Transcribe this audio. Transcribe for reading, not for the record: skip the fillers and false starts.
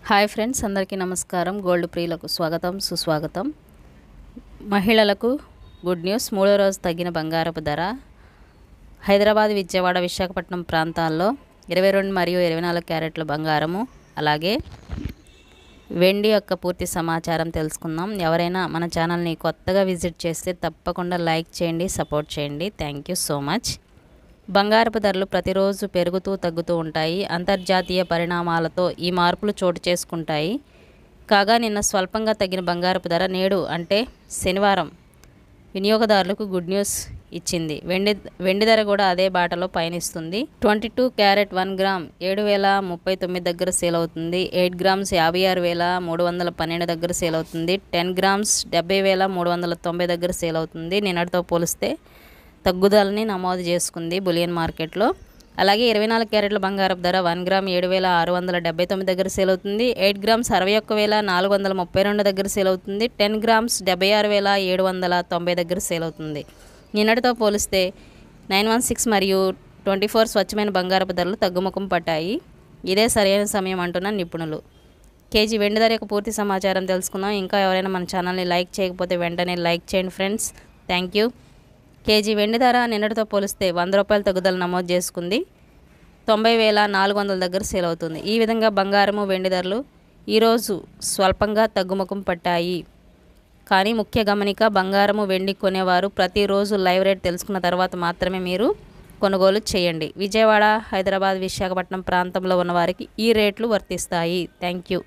Hi friends, అందరికీ నమస్కారం. Gold ప్రియులకు స్వాగతం, సుస్వాగతం. మహిళలకు గుడ్ న్యూస్. మూడో రోజు తగ్గిన బంగారపు ధర. హైదరాబాద్, విజయవాడ, విశాఖపట్నం ప్రాంతాల్లో 22 మరియు 24 క్యారెట్ల బంగారము, అలాగే వెండి యొక్క పూర్తి సమాచారం తెలుసుకుందాం. ఎవరైనా మన ఛానల్ని కొత్తగా విజిట్ చేస్తే తప్పకుండా లైక్ చేయండి, సపోర్ట్ చేయండి. Thank you so much. బంగారపు ధరలు ప్రతిరోజు పెరుగుతూ తగ్గుతూ ఉంటాయి. అంతర్జాతీయ పరిణామాలతో ఈ మార్పులు చోటు చేసుకుంటాయి. కాగా నిన్న స్వల్పంగా తగ్గిన బంగారపు ధర నేడు అంటే శనివారం వినియోగదారులకు గుడ్ న్యూస్ ఇచ్చింది. వెండి ధర కూడా అదే బాటలో పయనిస్తుంది. 22 క్యారెట్ 1 గ్రామ్ 7,039 దగ్గర సేల్ అవుతుంది. 8 గ్రామ్స్ 56,312 దగ్గర సేల్ అవుతుంది. 10 గ్రామ్స్ 70,390 దగ్గర సేల్ అవుతుంది. నిన్నటితో పోలిస్తే తగ్గుదలని నమోదు చేసుకుంది బులియన్ మార్కెట్లో. అలాగే 24 క్యారెట్ల బంగారపు ధర 1 గ్రామ్ 7,679 దగ్గర సేల్ అవుతుంది. 8 గ్రామ్స్ 61,432 దగ్గర సేల్ అవుతుంది. 10 గ్రామ్స్ 76,790 దగ్గర సేల్ అవుతుంది. నిన్నటితో పోలిస్తే 916 మరియు 24 స్వచ్ఛమైన బంగారపు ధరలు తగ్గుముఖం పట్టాయి. ఇదే సరైన సమయం అంటున్న నిపుణులు. కేజీ వెండి ధర యొక్క పూర్తి సమాచారం తెలుసుకుందాం. ఇంకా ఎవరైనా మన ఛానల్ని లైక్ చేయకపోతే వెంటనే లైక్ చేయండి ఫ్రెండ్స్. Thank you. కేజీ వెండి ధర నిన్నటితో పోలిస్తే 100 రూపాయల తగ్గుదల నమోదు చేసుకుంది. 90,400 దగ్గర సేల్ అవుతుంది. ఈ విధంగా బంగారము, వెండి ధరలు ఈరోజు స్వల్పంగా తగ్గుముఖం పట్టాయి. కానీ ముఖ్య గమనిక, బంగారము, వెండి కొనేవారు ప్రతిరోజు లైవ్ రేట్ తెలుసుకున్న తర్వాత మాత్రమే మీరు కొనుగోలు చేయండి. విజయవాడ, హైదరాబాద్, విశాఖపట్నం ప్రాంతంలో ఉన్నవారికి ఈ రేట్లు వర్తిస్తాయి. Thank you.